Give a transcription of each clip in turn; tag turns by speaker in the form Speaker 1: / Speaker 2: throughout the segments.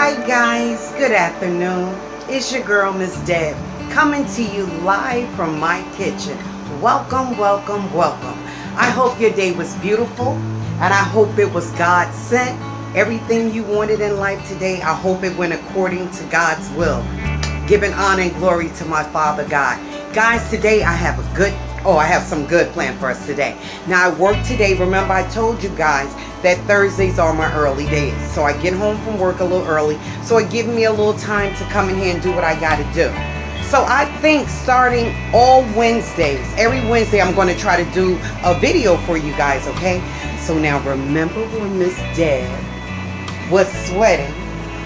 Speaker 1: Hi guys, good afternoon. It's your girl Miss Deb coming to you live from my kitchen. Welcome, welcome, welcome. I hope your day was beautiful and I hope it was God sent. Everything you wanted in life today, I hope it went according to God's will. Giving honor and glory to my Father God. Guys, today I have some good plan for us today. Now I work today. Remember I told you guys that Thursdays are my early days. So I get home from work a little early. So it gives me a little time to come in here and do what I got to do. So I think starting all Wednesdays, every Wednesday I'm going to try to do a video for you guys, okay? So now remember when Miss Deb was sweating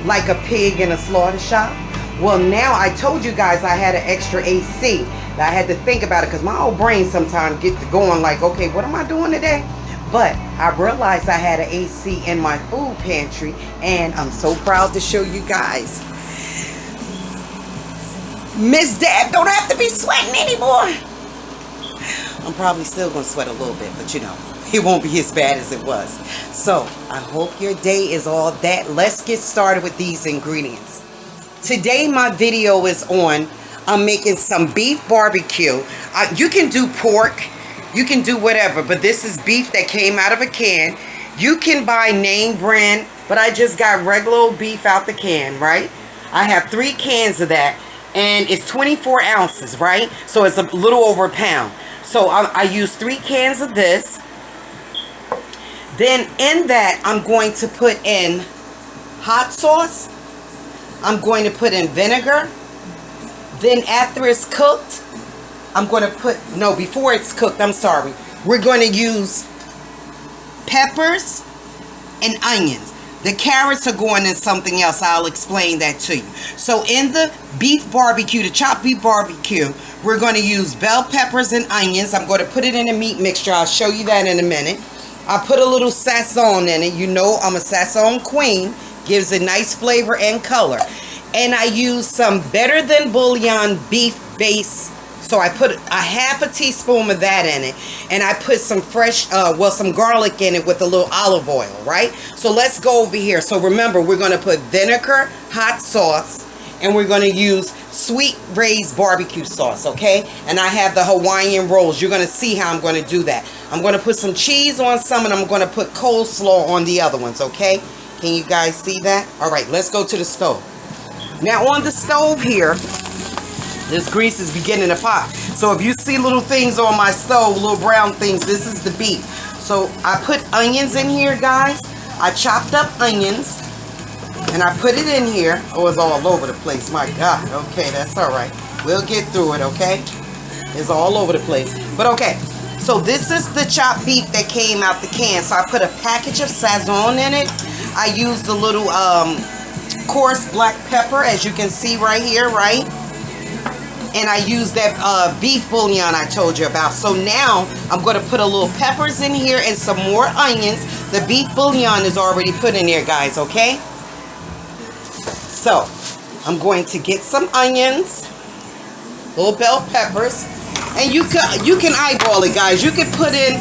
Speaker 1: like a pig in a slaughter shop? Well, now I told you guys I had an extra AC. I had to think about it because my old brain sometimes get to going like, okay, what am I doing today? But I realized I had an AC in my food pantry, and I'm so proud to show you guys. Miss Deb don't have to be sweating anymore. I'm probably still going to sweat a little bit, but you know, it won't be as bad as it was. So I hope your day is all that. Let's get started with these ingredients. Today my video is on, I'm making some beef barbecue. You can do pork, you can do whatever, but this is beef that came out of a can. You can buy name brand, but I just got regular old beef out the can, right? I have 3 cans of that, and it's 24 ounces, right? So it's a little over a pound. So I use 3 cans of this. Then in that, I'm going to put in hot sauce. I'm going to put in vinegar. Then after it's cooked, I'm going to put, no, before it's cooked, I'm sorry. We're going to use peppers and onions. The carrots are going in something else. I'll explain that to you. So in the beef barbecue, the chopped beef barbecue, we're going to use bell peppers and onions. I'm going to put it in a meat mixture. I'll show you that in a minute. I put a little sazon in it. You know I'm a sazon queen. Gives a nice flavor and color. And I use some Better Than Bouillon beef base. So I put a half a teaspoon of that in it. And I put some fresh, some garlic in it with a little olive oil, right? So let's go over here. So remember, we're going to put vinegar, hot sauce, and we're going to use sweet raised barbecue sauce, okay? And I have the Hawaiian rolls. You're going to see how I'm going to do that. I'm going to put some cheese on some, and I'm going to put coleslaw on the other ones, okay? Can you guys see that? All right, let's go to the stove. Now on the stove here, this grease is beginning to pop. So if you see little things on my stove, little brown things, this is the beef. So I put onions in here, guys. I chopped up onions and I put it in here. Oh, it's all over the place. My God. Okay, that's all right. We'll get through it, okay? It's all over the place. But okay. So this is the chopped beef that came out the can. So I put a package of sazon in it. I used a little coarse black pepper, as you can see right here, right? And I used that beef bouillon I told you about. So now I'm going to put a little peppers in here and some more onions. The beef bouillon is already put in there, guys, okay? So I'm going to get some onions, little bell peppers, and you can eyeball it, guys. You can put in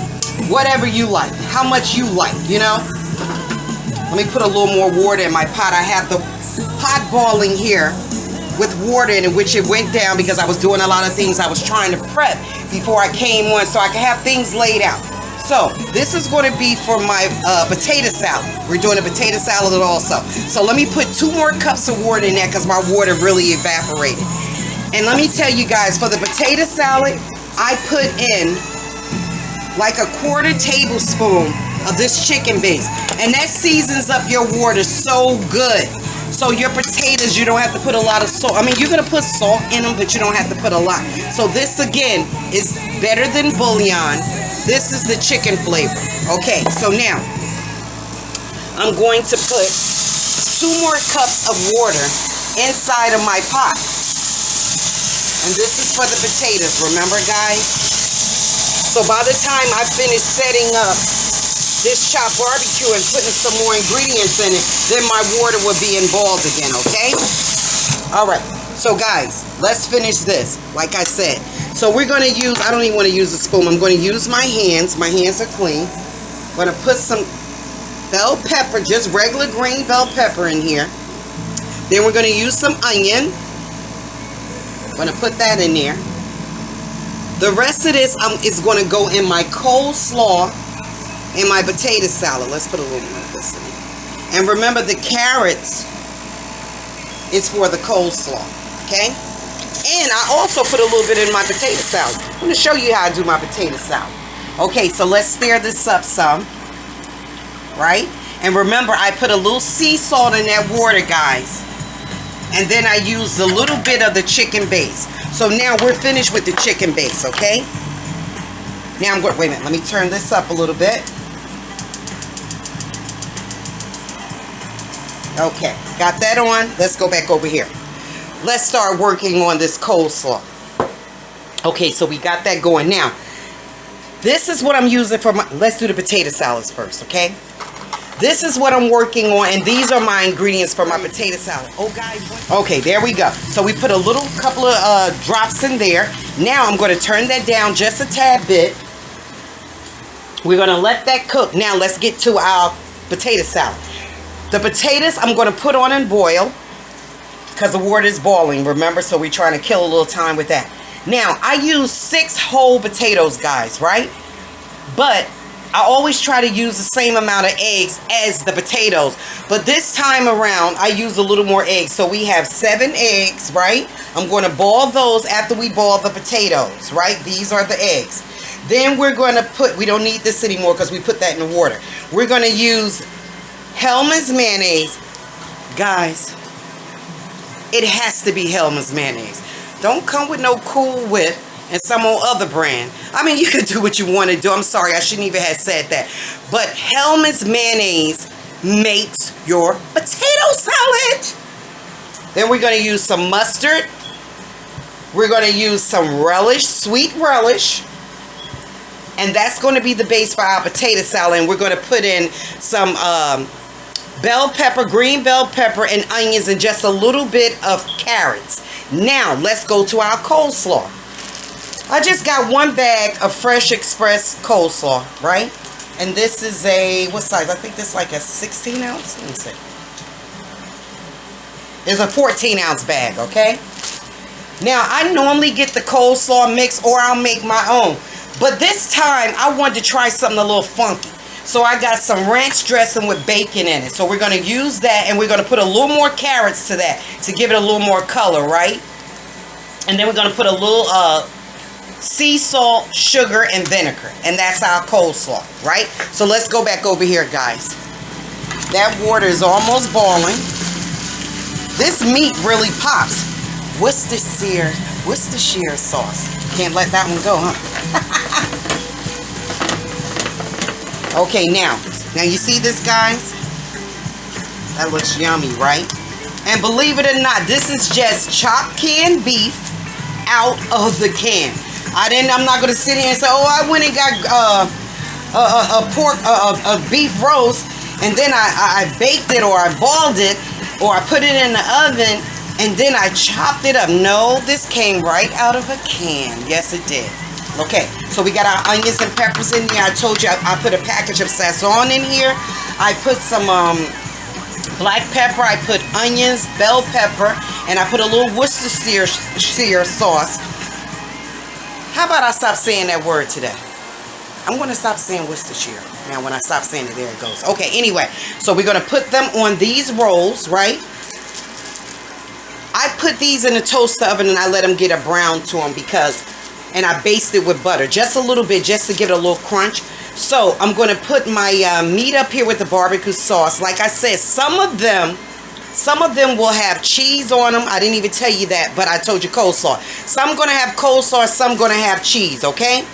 Speaker 1: whatever you like, how much you like, you know? Let me put a little more water in my pot. I have the pot boiling here with water in it, which it went down because I was doing a lot of things I was trying to prep before I came on so I could have things laid out. So this is going to be for my potato salad. We're doing a potato salad also. So let me put 2 more cups of water in there because my water really evaporated. And let me tell you guys, for the potato salad, I put in like a 1/4 tablespoon of this chicken base, and that seasons up your water so good. So your potatoes, you don't have to put a lot of salt. I mean, you're going to put salt in them, but you don't have to put a lot. So this, again, is Better Than Bouillon. This is the chicken flavor. Okay, so now I'm going to put 2 more cups of water inside of my pot. And this is for the potatoes, remember, guys? So by the time I finish setting up this chopped barbecue and putting some more ingredients in it, then my water will be involved again, okay? All right, so guys, let's finish this, like I said. So we're going to use, I don't even want to use a spoon. I'm going to use my hands. My hands are clean. I'm going to put some bell pepper, just regular green bell pepper in here. Then we're going to use some onion. I'm going to put that in there. The rest of this is going to go in my coleslaw and my potato salad. Let's put a little more of this in there. And remember, the carrots is for the coleslaw, okay? And I also put a little bit in my potato salad. I'm going to show you how I do my potato salad. Okay, so let's stir this up some, right? And remember, I put a little sea salt in that water, guys. And then I used a little bit of the chicken base. So now we're finished with the chicken base, okay? Now I'm going, wait a minute, let me turn this up a little bit. Okay, got that on. Let's go back over here. Let's start working on this coleslaw. Okay, so we got that going. Now, this is what I'm using for my, let's do the potato salads first, okay? This is what I'm working on, and these are my ingredients for my potato salad. Oh, guys. Okay, there we go. So we put a little couple of drops in there. Now I'm going to turn that down just a tad bit. We're going to let that cook. Now let's get to our potato salad. The potatoes I'm going to put on and boil because the water is boiling, remember? So we're trying to kill a little time with that. Now, I use 6 whole potatoes, guys, right? But I always try to use the same amount of eggs as the potatoes. But this time around, I use a little more eggs. So we have 7 eggs, right? I'm going to boil those after we boil the potatoes, right? These are the eggs. Then we're going to put, we don't need this anymore because we put that in the water. We're going to use Hellmann's mayonnaise. Guys, it has to be Hellmann's mayonnaise. Don't come with no Cool Whip and some old other brand. I mean, you can do what you want to do. I'm sorry, I shouldn't even have said that. But Hellmann's mayonnaise makes your potato salad. Then we're going to use some mustard. We're going to use some relish, sweet relish. And that's going to be the base for our potato salad. And we're going to put in some bell pepper, green bell pepper, and onions, and just a little bit of carrots. Now, let's go to our coleslaw. I just got 1 bag of Fresh Express coleslaw, right? And this is a, what size? I think this is like a 16 ounce. Let me see. It's a 14 ounce bag, okay? Now, I normally get the coleslaw mix or I'll make my own. But this time, I wanted to try something a little funky. So I got some ranch dressing with bacon in it. So we're going to use that, and we're going to put a little more carrots to that to give it a little more color, right? And then we're going to put a little sea salt, sugar, and vinegar. And that's our coleslaw, right? So let's go back over here, guys. That water is almost boiling. This meat really pops. Worcestershire sauce. Can't let that one go, huh? Okay, now you see this, guys? That looks yummy, right? And believe it or not, this is just chopped canned beef out of the can. I'm not gonna sit here and say, oh, I went and got a beef roast, and then I baked it, or I boiled it, or I put it in the oven, and then I chopped it up. No, this came right out of a can. Yes, it did. Okay, so we got our onions and peppers in here. I told you I put a package of sazon in here. I put some black pepper. I put onions, bell pepper, and I put a little Worcestershire sauce. How about I stop saying that word today? I'm going to stop saying Worcestershire. Now, when I stop saying it, there it goes. Okay, anyway, so we're going to put them on these rolls, right? I put these in the toaster oven and I let them get a brown to them because... And I baste it with butter, just a little bit, just to give it a little crunch. So I'm going to put my meat up here with the barbecue sauce. Like I said, some of them will have cheese on them. I didn't even tell you that, but I told you coleslaw. Some going to have coleslaw, some going to have cheese, okay?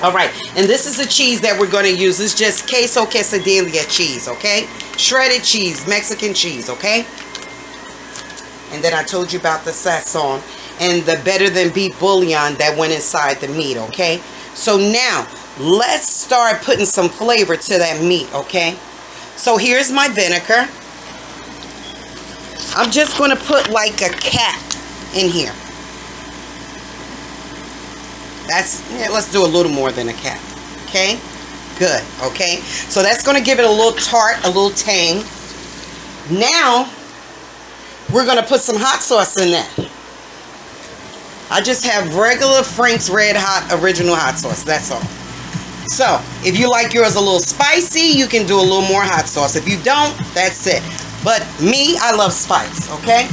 Speaker 1: All right, and this is the cheese that we're going to use. It's just queso quesadilla cheese, okay? Shredded cheese, Mexican cheese, okay? And then I told you about the sazon and the better than beef bouillon that went inside the meat, okay? So now, let's start putting some flavor to that meat, okay? So here's my vinegar. I'm just going to put like a cap in here. Let's do a little more than a cap, okay? Good, okay? So that's going to give it a little tart, a little tang. Now, we're going to put some hot sauce in that. I just have regular Frank's Red Hot original hot sauce. That's all. So, if you like yours a little spicy, you can do a little more hot sauce. If you don't, that's it. But me, I love spice, okay?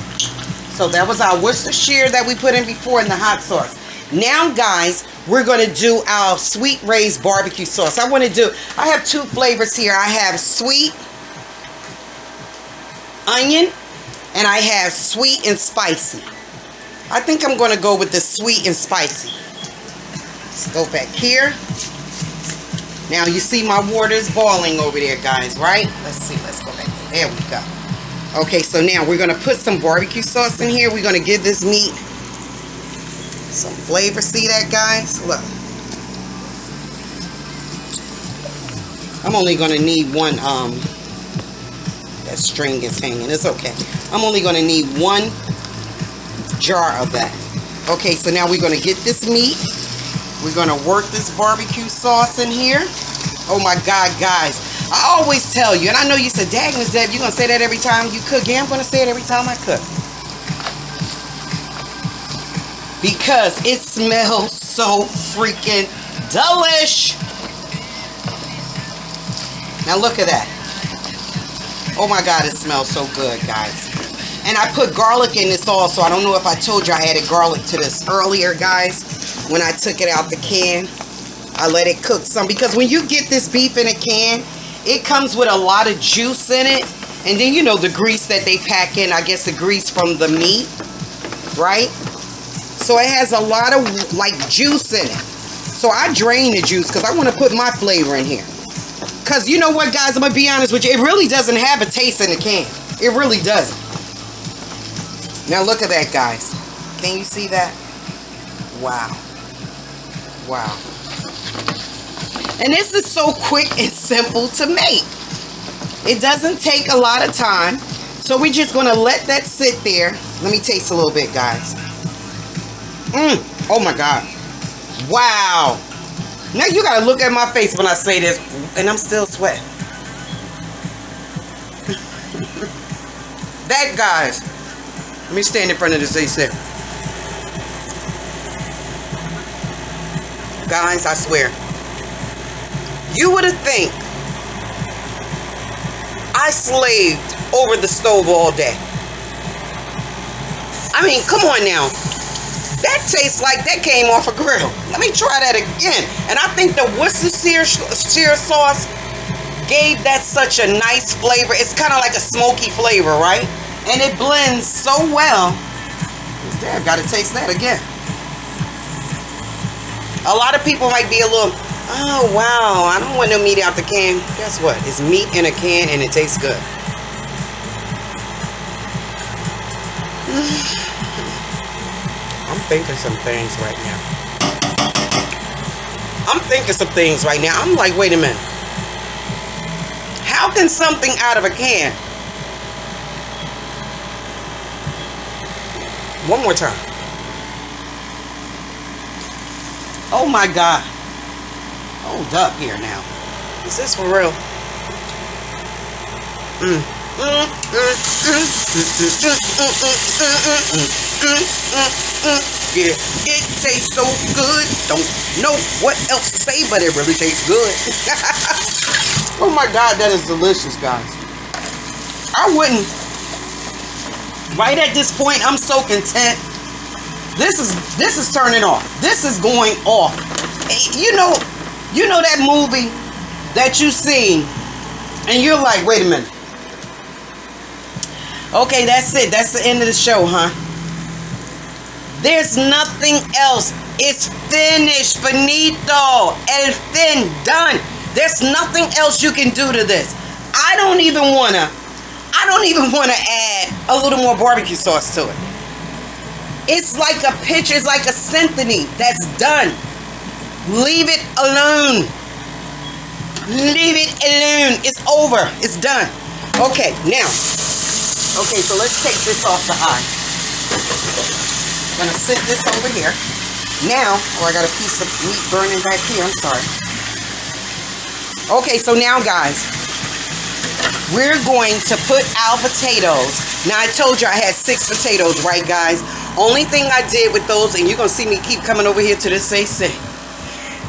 Speaker 1: So, that was our Worcestershire that we put in before in the hot sauce. Now, guys, we're going to do our sweet raised barbecue sauce. I have two flavors here. I have sweet onion and I have sweet and spicy. I think I'm going to go with the sweet and spicy. Let's go back here. Now, you see my water is boiling over there, guys, right? Let's see. Let's go back. There we go. Okay, so now we're going to put some barbecue sauce in here. We're going to give this meat some flavor. See that, guys? Look. I'm only going to need one, that string is hanging. It's okay. I'm only going to need one jar of that. Okay, so now we're going to get this meat. We're going to work this barbecue sauce in here. Oh my God, guys. I always tell you, and I know you said, dang, Ms. Deb, you're going to say that every time you cook. Yeah, I'm going to say it every time I cook. Because it smells so freaking delish. Now look at that. Oh my God, it smells so good, guys. And I put garlic in this also. I don't know if I told you I added garlic to this earlier, guys. When I took it out the can, I let it cook some. Because when you get this beef in a can, it comes with a lot of juice in it. And then, you know, the grease that they pack in, I guess the grease from the meat, right? So it has a lot of, like, juice in it. So I drain the juice because I want to put my flavor in here. Because you know what, guys? I'm going to be honest with you. It really doesn't have a taste in the can. It really doesn't. Now look at that, guys. Can you see that? Wow. Wow. And this is so quick and simple to make. It doesn't take a lot of time. So we're just going to let that sit there. Let me taste a little bit, guys. Oh my God. Wow. Now you got to look at my face when I say this. And I'm still sweating. That, guys. Let me stand in front of this AC. Guys, I swear. You would have think I slaved over the stove all day. I mean, come on now. That tastes like that came off a grill. Let me try that again. And I think the Worcestershire sauce gave that such a nice flavor. It's kind of like a smoky flavor, right? And it blends so well. I've got to taste that again. A lot of people might be a little, oh wow, I don't want no meat out the can. Guess what? It's meat in a can and it tastes good. I'm thinking some things right now. I'm like, wait a minute. How can something out of a can? One more time. Oh my God. Hold up here now. Is this for real? Yeah, it tastes so good. Don't know what else to say, but it really tastes good. Oh my God, that is delicious, guys. I wouldn't. Right at this point, I'm so content. This is turning off. This is going off. You know that movie that you seen, and you're like, wait a minute. Okay, that's it. That's the end of the show, huh? There's nothing else. It's finished. Finito. El fin. Done. There's nothing else you can do to this. I don't even wanna add a little more barbecue sauce to it. It's like a picture, it's like a symphony that's done. Leave it alone. Leave it alone. It's over. It's done. Okay, now. Okay, so let's take this off the eye. I'm gonna sit this over here. Now, oh, I got a piece of meat burning back here. I'm sorry. Okay, so now, guys, we're going to put our potatoes. Now, I told you I had 6 potatoes, right, guys? Only thing I did with those, and you're going to see me keep coming over here to this AC,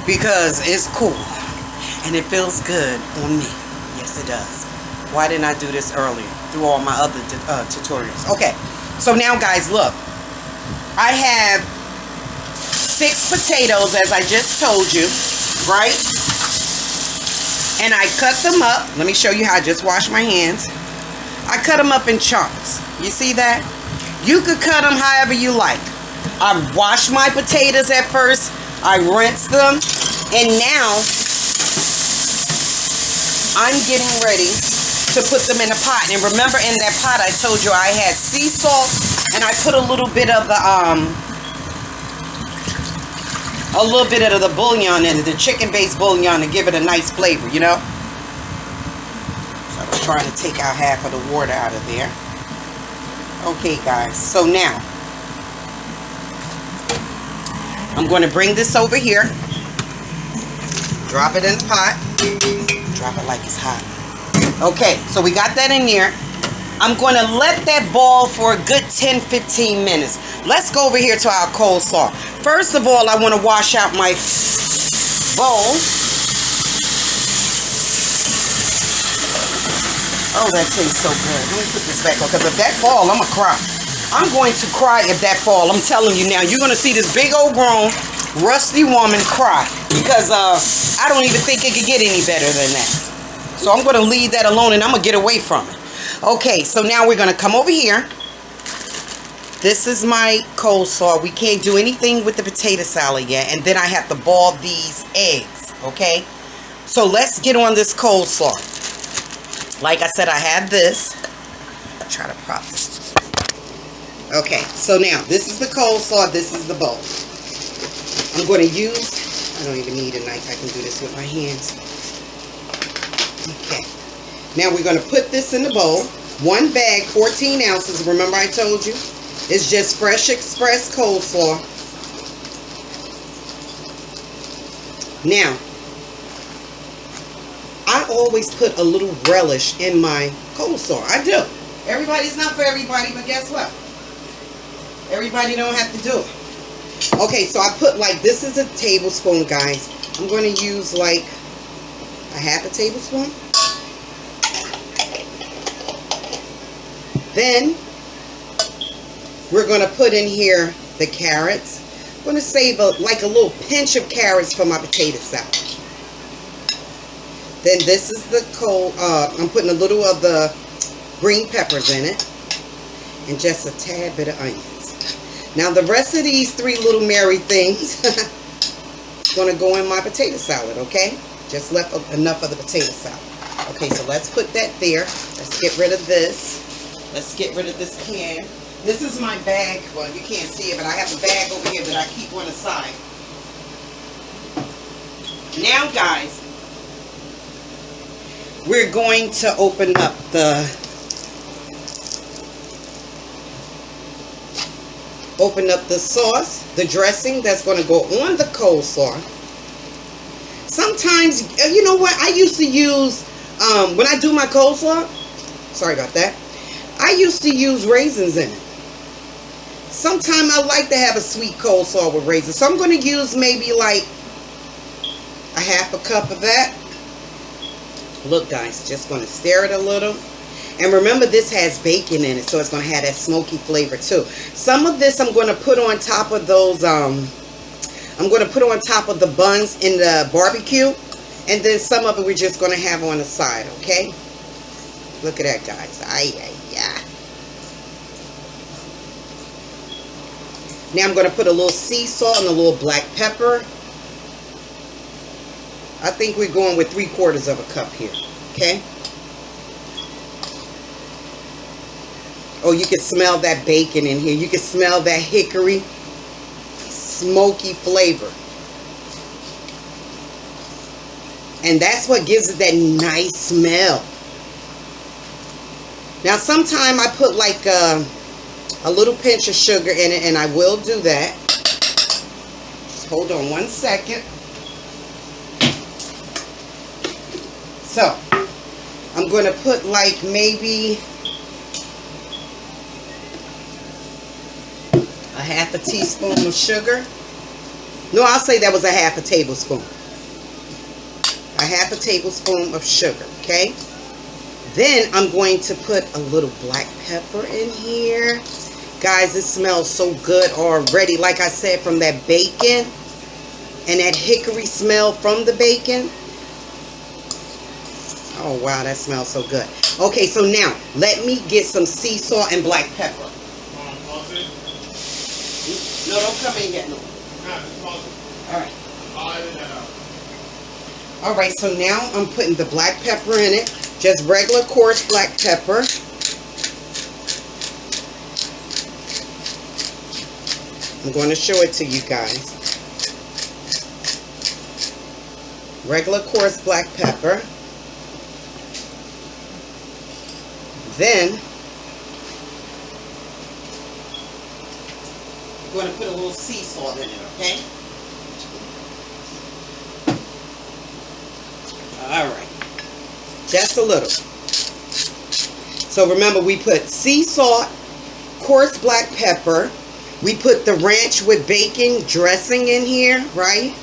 Speaker 1: because it's cool, and it feels good on me. Yes, it does. Why didn't I do this earlier through all my other tutorials? Okay, so now, guys, look. I have 6 potatoes, as I just told you, right? And I cut them up. Let me show you how I just washed my hands. I cut them up in chunks. You see that? You could cut them however you like. I washed my potatoes at first. I rinsed them. And now, I'm getting ready to put them in a pot. And remember, in that pot, I told you I had sea salt. And I put a little bit of the, bouillon in it, the chicken-based bouillon, to give it a nice flavor, you know? So I'm trying to take out half of the water out of there. Okay, guys, so now I'm going to bring this over here, drop it in the pot, drop it like it's hot. Okay, so we got that in there. I'm going to let that boil for a good 10-15 minutes. Let's go over here to our coleslaw. First of all, I want to wash out my bowl. Oh, that tastes so good. Let me put this back on, because if that fall, I'm going to cry. I'm going to cry if that fall. I'm telling you now. You're going to see this big old grown, rusty woman cry, because I don't even think it could get any better than that. So I'm going to leave that alone, and I'm going to get away from it. Okay, so now we're going to come over here. This is my coleslaw. We can't do anything with the potato salad yet. And then I have to boil these eggs, okay? So let's get on this coleslaw. Like I said, I have this. I'll try to prop this. Okay, so now this is the coleslaw. This is the bowl. I'm going to use, I don't even need a knife. I can do this with my hands. Okay. Now we're going to put this in the bowl. 1 bag, 14 ounces. Remember I told you? It's just fresh express coleslaw. Now, I always put a little relish in my coleslaw. I do. Everybody's not for everybody, but guess what? Everybody don't have to do it. Okay, so I put like, this is a tablespoon, guys. I'm going to use like a half a tablespoon. Then we're going to put in here the carrots. I'm going to save like a little pinch of carrots for my potato salad. Then this is the I'm putting a little of the green peppers in it, and just a tad bit of onions. Now the rest of these 3 little merry things going to go in my potato salad, okay? Just left enough of the potato salad. Okay, so let's put that there. Let's get rid of this. Let's get rid of this can. This is my bag. Well, you can't see it, but I have a bag over here that I keep on the side. Now, guys, we're going to open up the sauce, the dressing that's going to go on the coleslaw. Sometimes, you know what? I used to use, when I do my coleslaw, sorry about that, I used to use raisins in it. Sometimes I like to have a sweet coleslaw with raisins. So I'm going to use maybe like a half a cup of that. Look, guys, just going to stir it a little. And remember, this has bacon in it, so it's going to have that smoky flavor too. Some of this I'm going to put on top of those, I'm going to put on top of the buns in the barbecue. And then some of it we're just going to have on the side, okay? Look at that, guys. Yeah. Now I'm going to put a little sea salt and a little black pepper. I think we're going with 3/4 of a cup here, okay? Oh, you can smell that bacon in here. You can smell that hickory, smoky flavor. And that's what gives it that nice smell. Now, sometime I put like a little pinch of sugar in it, and I will do that. Just hold on 1 second. So, I'm going to put like maybe a half a teaspoon of sugar. No, I'll say that was a half a tablespoon. A half a tablespoon of sugar, okay? Then I'm going to put a little black pepper in here. Guys, it smells so good already. Like I said, from that bacon and that hickory smell from the bacon. Oh, wow, that smells so good. Okay, so now, let me get some sea salt and black pepper. No, don't come in yet, no. Alright. Alright, so now I'm putting the black pepper in it. Just regular coarse black pepper. I'm going to show it to you guys. Regular coarse black pepper. Then I'm going to put a little sea salt in it, okay? Alright. Just a little. So remember, we put sea salt, coarse black pepper. We put the ranch with bacon dressing in here, right?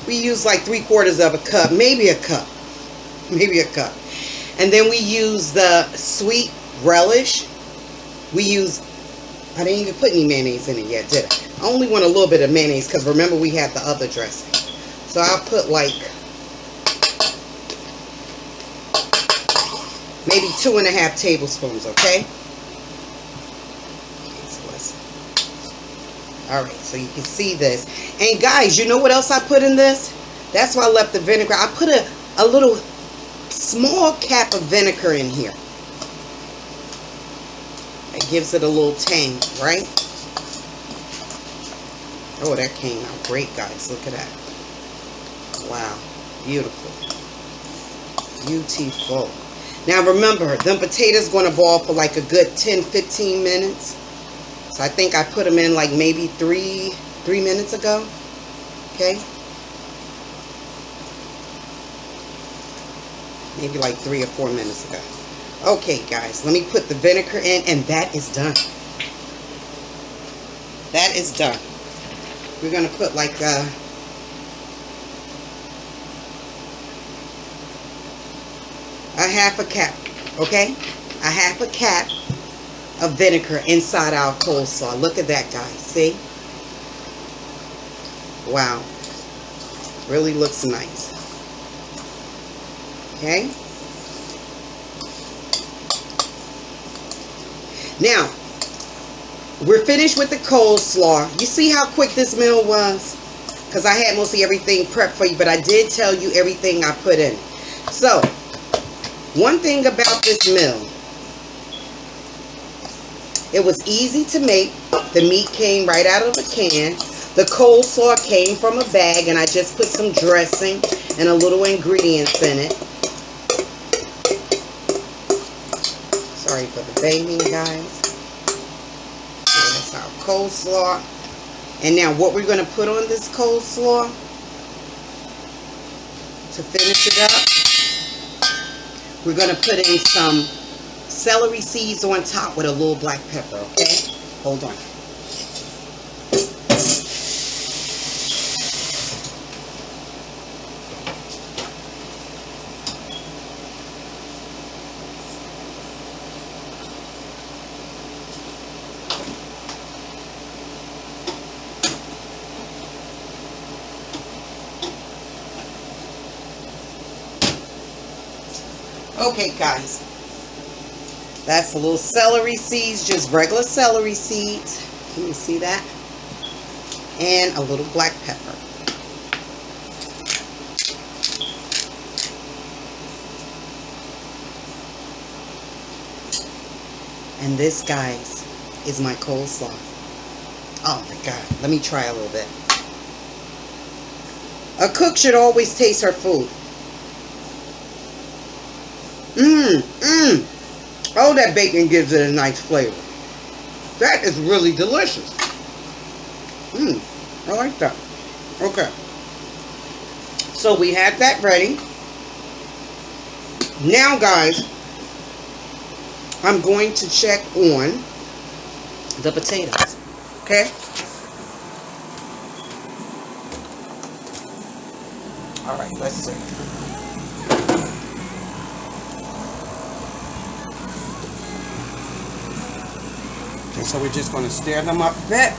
Speaker 1: We use like 3/4 of a cup, maybe a cup. Maybe a cup. And then we use the sweet relish. We use, I didn't even put any mayonnaise in it yet, did I? I only want a little bit of mayonnaise because remember we have the other dressing. So I'll put like maybe 2.5 tablespoons, okay? Alright, so you can see this. And guys, you know what else I put in this? That's why I left the vinegar. I put a little small cap of vinegar in here. That gives it a little tang, right? Oh, that came out great, guys. Look at that. Wow. Beautiful. Beautiful. Now remember, them potatoes going to boil for like a good 10-15 minutes. So I think I put them in like maybe 3 minutes ago. Okay. Maybe like 3 or 4 minutes ago. Okay, guys, let me put the vinegar in, and that is done. That is done. We're going to put like a half a cap, okay? A half a cap of vinegar inside our coleslaw. Look at that, guys. See? Wow. Really looks nice. Okay? Now, we're finished with the coleslaw. You see how quick this meal was? Because I had mostly everything prepped for you, but I did tell you everything I put in. So, one thing about this meal, it was easy to make. The meat came right out of a can. The coleslaw came from a bag, and I just put some dressing and a little ingredients in it. Sorry for the banging, guys. That's our coleslaw. And now what we're going to put on this coleslaw to finish it up, we're going to put in some celery seeds on top with a little black pepper, okay? Hold on. Okay, guys, that's a little celery seeds, just regular celery seeds. Can you see that? And a little black pepper. And this, guys, is my coleslaw. Oh my God, let me try a little bit. A cook should always taste her food. Oh, that bacon gives it a nice flavor. That is really delicious. I like that. Okay. So we have that ready. Now, guys, I'm going to check on the potatoes. Okay? Alright, let's see. Okay, so we're just going to stir them up a bit.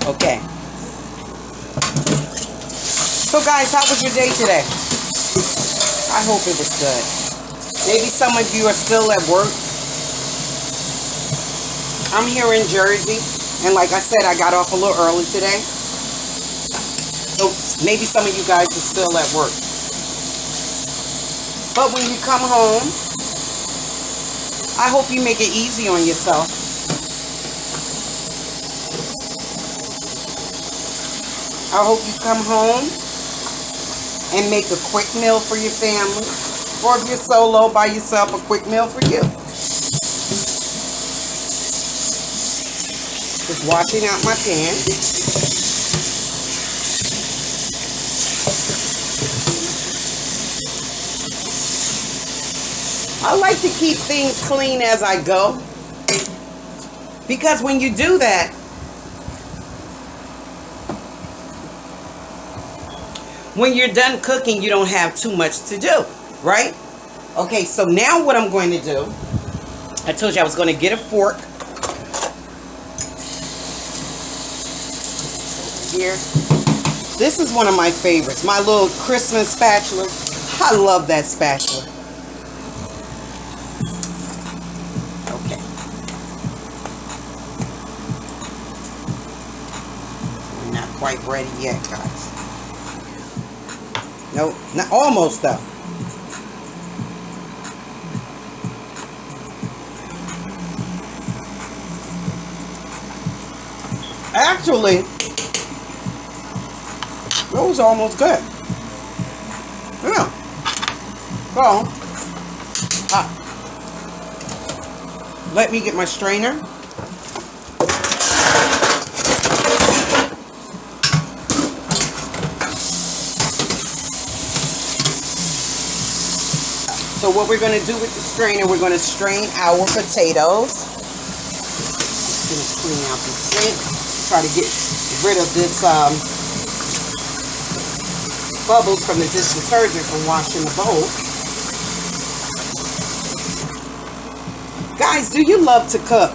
Speaker 1: Okay. So guys, how was your day today? I hope it was good. Maybe some of you are still at work. I'm here in Jersey, and like I said, I got off a little early today. So maybe some of you guys are still at work. But when you come home, I hope you make it easy on yourself. I hope you come home and make a quick meal for your family. Or if you're solo by yourself, a quick meal for you. Just washing out my pan. I like to keep things clean as I go. Because when you do that, when you're done cooking, you don't have too much to do, right? Okay, so now what I'm going to do, I told you I was going to get a fork. Here. This is one of my favorites, my little Christmas spatula. I love that spatula. Okay. We're not quite ready yet, guys. No, not almost though. Actually, it was almost good. Yeah. So, let me get my strainer. So what we're going to do with the strainer, we're going to strain our potatoes. Just going to clean out the sink. Try to get rid of this bubbles from the dish detergent from washing the bowl. Guys, do you love to cook?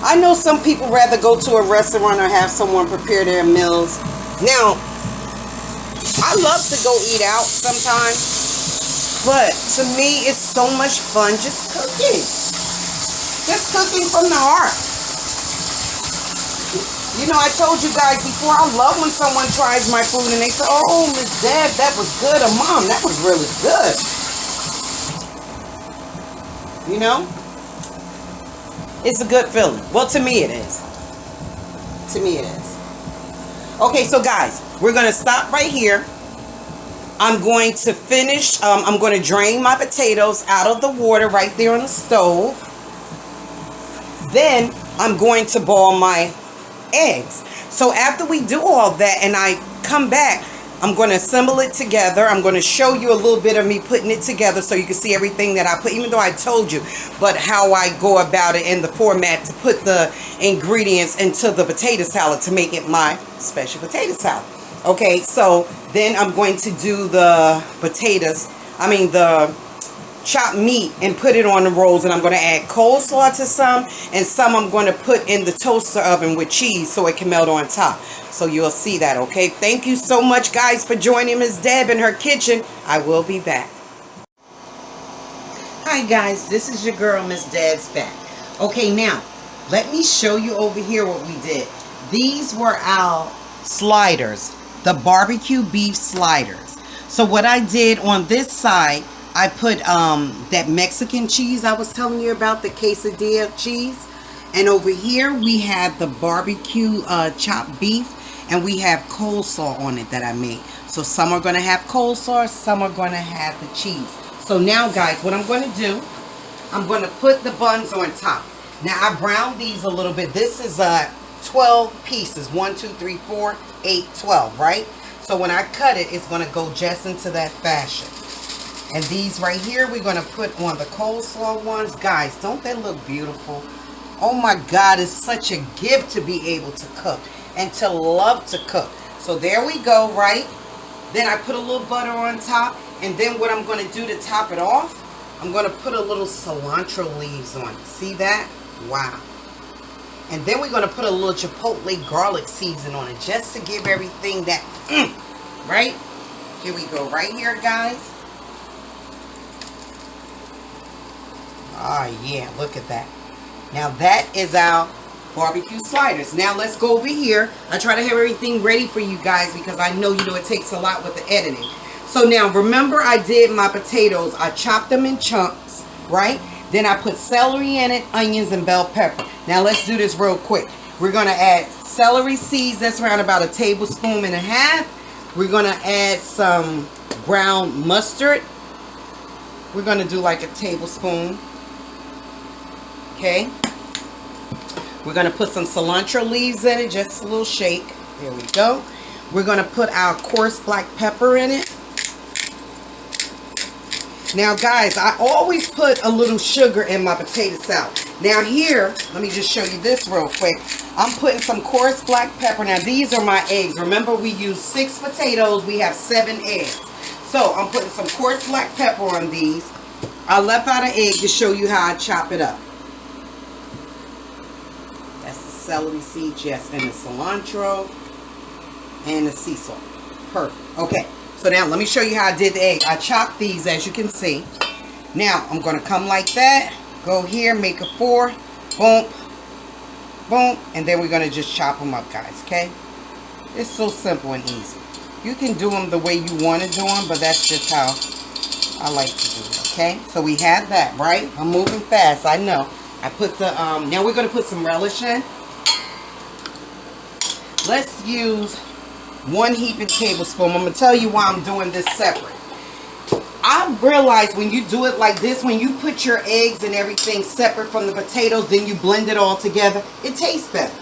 Speaker 1: I know some people rather go to a restaurant or have someone prepare their meals. Now, I love to go eat out sometimes. But to me, it's so much fun just cooking. Just cooking from the heart. You know, I told you guys before, I love when someone tries my food and they say, oh, Miss Deb, that was good. Or Mom, that was really good. You know? It's a good feeling. Well, to me it is. To me it is. Okay, so guys, we're going to stop right here. I'm going to finish, I'm going to drain my potatoes out of the water right there on the stove. Then I'm going to boil my eggs. So after we do all that and I come back, I'm going to assemble it together. I'm going to show you a little bit of me putting it together so you can see everything that I put, even though I told you, but how I go about it in the format to put the ingredients into the potato salad to make it my special potato salad. Okay, so then I'm going to do the the chopped meat and put it on the rolls, and I'm going to add coleslaw to some, and some I'm going to put in the toaster oven with cheese so it can melt on top. So you'll see that, okay? Thank you so much, guys, for joining Miss Deb in her kitchen. I will be back. Hi, guys. This is your girl, Miss Deb's back. Okay, now, let me show you over here what we did. These were our sliders. The barbecue beef sliders. So what I did on this side, I put that Mexican cheese I was telling you about, the quesadilla cheese. And over here we have the barbecue chopped beef, and we have coleslaw on it that I made. So some are going to have coleslaw, some are going to have the cheese. So now, guys, what I'm going to do, I'm going to put the buns on top. Now I browned these a little bit. This is 12 pieces. 1, 2, 3, 4, 8, 12, right? So when I cut it, it's going to go just into that fashion. And these right here, we're going to put on the coleslaw ones. Guys, don't they look beautiful? Oh my God, it's such a gift to be able to cook and to love to cook. So there we go, right? Then I put a little butter on top. And then what I'm going to do to top it off, I'm going to put a little cilantro leaves on it. See that? Wow. And then we're going to put a little chipotle garlic season on it just to give everything that, right? Here we go, right here, guys. Ah, yeah, look at that. Now that is our barbecue sliders. Now let's go over here. I try to have everything ready for you guys because I know, it takes a lot with the editing. So now remember I did my potatoes. I chopped them in chunks, right? Then I put celery in it, onions, and bell pepper. Now let's do this real quick. We're going to add celery seeds. That's around about 1.5 tablespoons. We're going to add some brown mustard. We're going to do like 1 tablespoon. Okay. We're going to put some cilantro leaves in it. Just a little shake. There we go. We're going to put our coarse black pepper in it. Now guys, I always put a little sugar in my potato salad. Now here, let me just show you this real quick. I'm putting some coarse black pepper. Now these are my eggs. Remember, we use 6 potatoes. We have 7 eggs. So I'm putting some coarse black pepper on these. I left out an egg to show you how I chop it up. That's the celery seeds, yes, and the cilantro and the sea salt. Perfect. Okay. So now let me show you how I did the egg. I chopped these, as you can see. Now I'm going to come like that. Go here, make a 4. Boom. Boom. And then we're going to just chop them up, guys. Okay? It's so simple and easy. You can do them the way you want to do them, but that's just how I like to do it. Okay? So we have that, right? I'm moving fast. I know. I put the, now we're going to put some relish in. Let's use 1 heaping tablespoon. I'm going to tell you why I'm doing this separate. I realized when you do it like this, when you put your eggs and everything separate from the potatoes, then you blend it all together, it tastes better.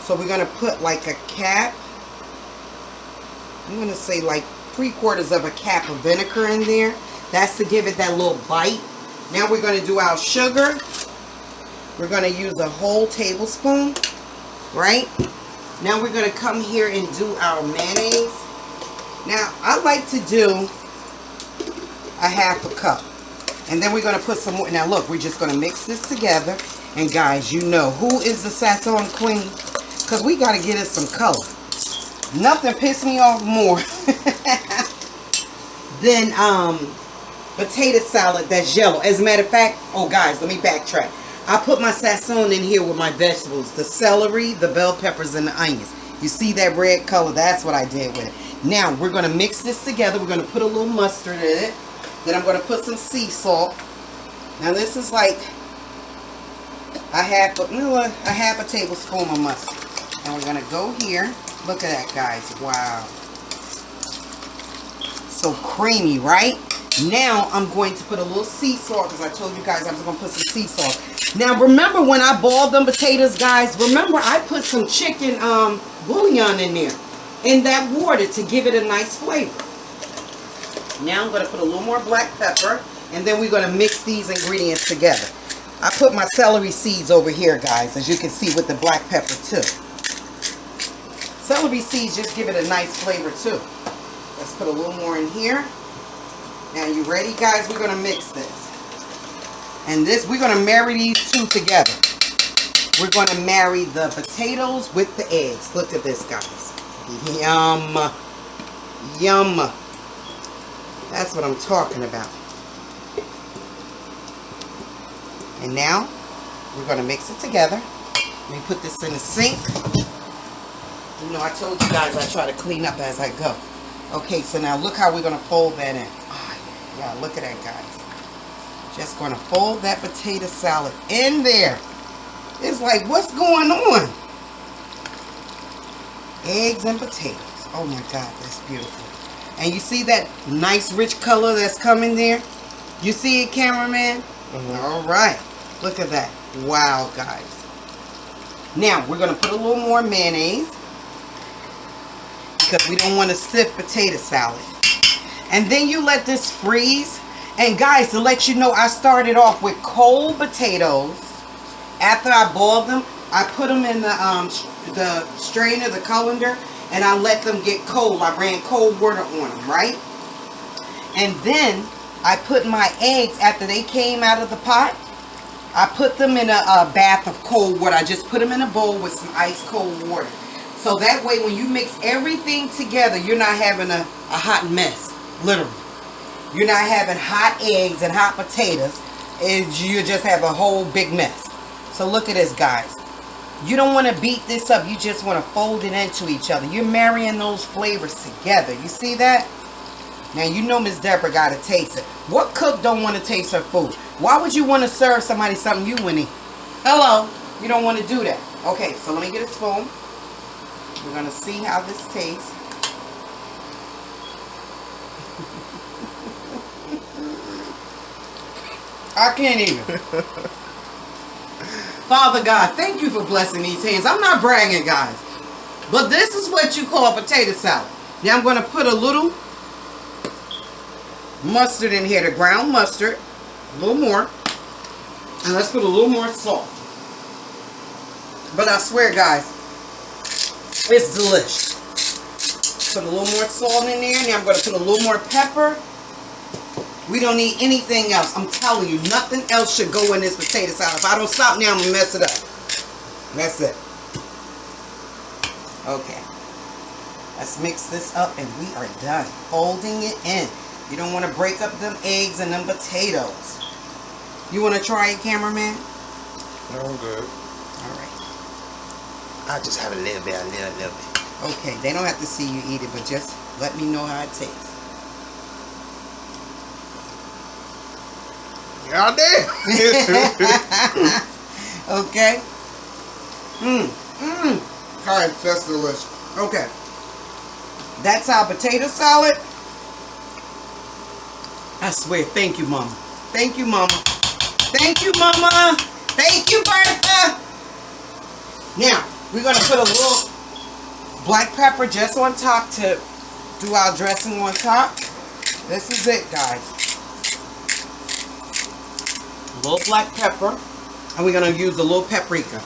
Speaker 1: So we're going to put like a cap. I'm going to say like 3/4 cap of vinegar in there. That's to give it that little bite. Now we're going to do our sugar. We're going to use a whole tablespoon, right? Now we're going to come here and do our mayonnaise. Now I like to do 1/2 cup. And then we're going to put some more. Now look, we're just going to mix this together. And guys, you know, who is the Sazon queen? Because we got to get it some color. Nothing pissed me off more than potato salad that's yellow. As a matter of fact, oh guys, let me backtrack. I put my Sazon in here with my vegetables. The celery, the bell peppers, and the onions. You see that red color? That's what I did with it. Now, we're going to mix this together. We're going to put a little mustard in it. Then I'm going to put some sea salt. Now, this is like a half a tablespoon of mustard. And we're going to go here. Look at that, guys. Wow. So creamy, right? Now, I'm going to put a little sea salt because I told you guys I was going to put some sea salt. Now, remember when I boiled them potatoes, guys? Remember, I put some chicken bouillon in there, in that water to give it a nice flavor. Now, I'm going to put a little more black pepper, and then we're going to mix these ingredients together. I put my celery seeds over here, guys, as you can see with the black pepper, too. Celery seeds just give it a nice flavor, too. Let's put a little more in here. Now, you ready, guys? We're going to mix this. And this, we're going to marry these two together. We're going to marry the potatoes with the eggs. Look at this, guys. Yum. Yum. That's what I'm talking about. And now, we're going to mix it together. Let me put this in the sink. You know, I told you guys I try to clean up as I go. Okay, so now look how we're going to fold that in. Oh, yeah, look at that, guys. Just going to fold that potato salad in there. It's like, what's going on? Eggs and potatoes. Oh my God, that's beautiful. And you see that nice rich color that's coming there? You see it, cameraman? All right. Look at that. Wow, guys. Now, we're going to put a little more mayonnaise because we don't want a stiff potato salad. And then you let this freeze. And guys, to let you know, I started off with cold potatoes. After I boiled them, I put them in the strainer, the colander, and I let them get cold. I ran cold water on them, right? And then I put my eggs, after they came out of the pot, I put them in a bath of cold water. I just put them in a bowl with some ice cold water. So that way when you mix everything together, you're not having a hot mess, literally. You're not having hot eggs and hot potatoes. You just have a whole big mess. So look at this, guys. You don't want to beat this up. You just want to fold it into each other. You're marrying those flavors together. You see that? Now, you know Miss Deborah got to taste it. What cook don't want to taste her food? Why would you want to serve somebody something you wouldn't eat? Hello? You don't want to do that. Okay, so let me get a spoon. We're going to see how this tastes. I can't even. Father God, thank you for blessing these hands. I'm not bragging, guys. But this is what you call potato salad. Now I'm going to put a little mustard in here, the ground mustard. A little more. And let's put a little more salt. But I swear, guys, it's delicious. Put a little more salt in there. Now I'm going to put a little more pepper. We don't need anything else. I'm telling you, nothing else should go in this potato salad. If I don't stop now, I'm going to mess it up. That's it. Okay. Let's mix this up and we are done. Folding it in. You don't want to break up them eggs and them potatoes. You want to try it, cameraman?
Speaker 2: No, I'm good.
Speaker 1: All right.
Speaker 2: I just have a little bit,
Speaker 1: Okay, they don't have to see you eat it, but just let me know how it tastes.
Speaker 2: God damn.
Speaker 1: Okay. Guys, that's delicious. Okay. That's our potato salad. I swear, thank you, Mama. Thank you, Mama. Thank you, Mama. Thank you, Bertha. Now, we're going to put a little black pepper just on top to do our dressing on top. This is it, guys. A little black pepper. And we're going to use a little paprika.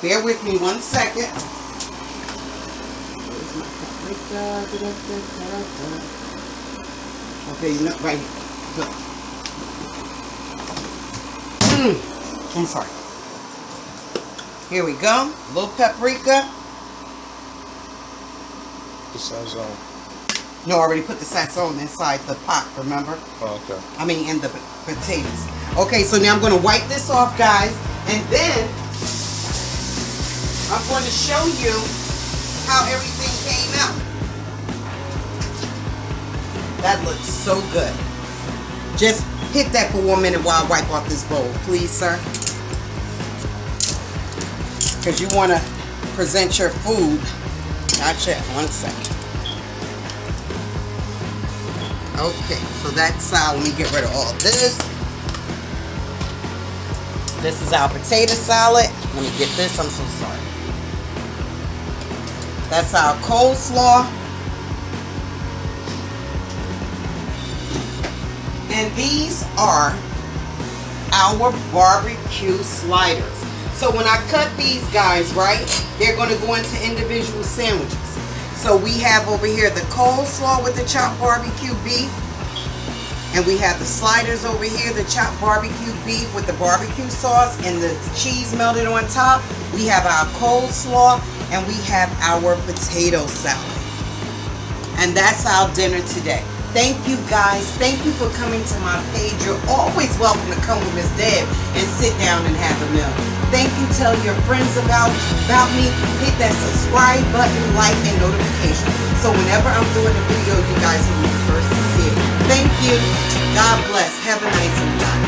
Speaker 1: Bear with me 1 second. Where's my paprika? Okay, you know, right here. Look. I'm sorry. Here we go. A little paprika.
Speaker 2: The sazon.
Speaker 1: No, I already put the sazon inside the pot, remember?
Speaker 2: Oh, okay.
Speaker 1: I mean, in the potatoes. Okay, so now I'm going to wipe this off, guys. And then I'm going to show you how everything came out. That looks so good. Just hit that for 1 minute while I wipe off this bowl, please, sir. Because you want to present your food. Gotcha. 1 second. Okay, so that's how, let me get rid of all this. This is our potato salad. Let me get this, I'm so sorry. That's our coleslaw. And these are our barbecue sliders. So when I cut these guys, right, they're going to go into individual sandwiches. So we have over here the coleslaw with the chopped barbecue beef. And we have the sliders over here, the chopped barbecue beef with the barbecue sauce and the cheese melted on top. We have our coleslaw and we have our potato salad. And that's our dinner today. Thank you, guys. Thank you for coming to my page. You're always welcome to come with Miss Deb and sit down and have a meal. Thank you. Tell your friends about me. Hit that subscribe button, like, and notification. So whenever I'm doing a video, you guys will be the first to see it. Thank you. God bless. Have a nice one.